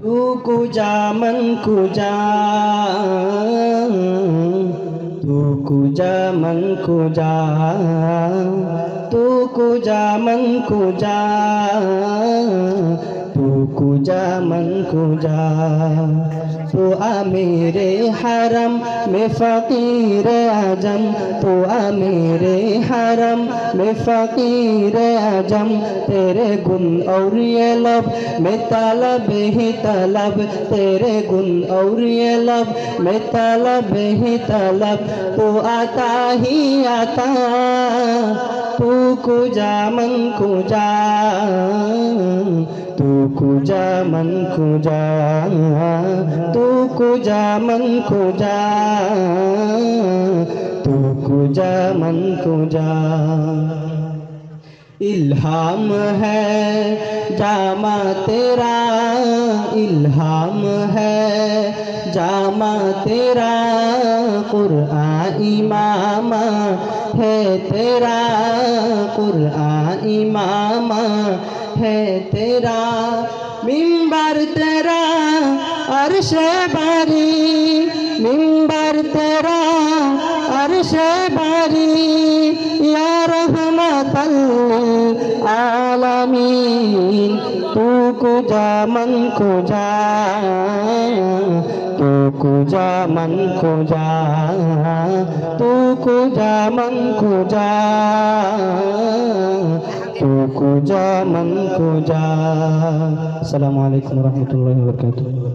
तू कुजा मन कुजा, तू कुजा मन कुजा, तू कुजा मन कुजा, तू कुजा मन कुजा। तो मेरे हरम में फ़कीर आजम, तो मेरे हरम में फ़कीर आजम। तेरे गुन और ये लब में तलब ही तलब, तेरे गुन और ये लब में तलब ही तलब। तो आता ही आता, तू कुजा मन कुजा, तू कुजा मन कुजा, तू कुजा मन कुजा, तू कुजा मन कुजा। इल्हाम है जामा तेरा, इल्हाम है जामा तेरा। कुरआन इमामा है तेरा, कुरआन इमामा है तेरा। मिंबर तेरा अर्श बारी, मिंबर तेरा अर्श बारी। या रहमतल आलमीन, तू कुजा मन कुजा, तू कुजा मन कुजा, तू कुजा मन कुजा, तू कुजा मन कुजा। अस्सलामु अलैकुम वरहमतुल्लाहि वबरकातुहू।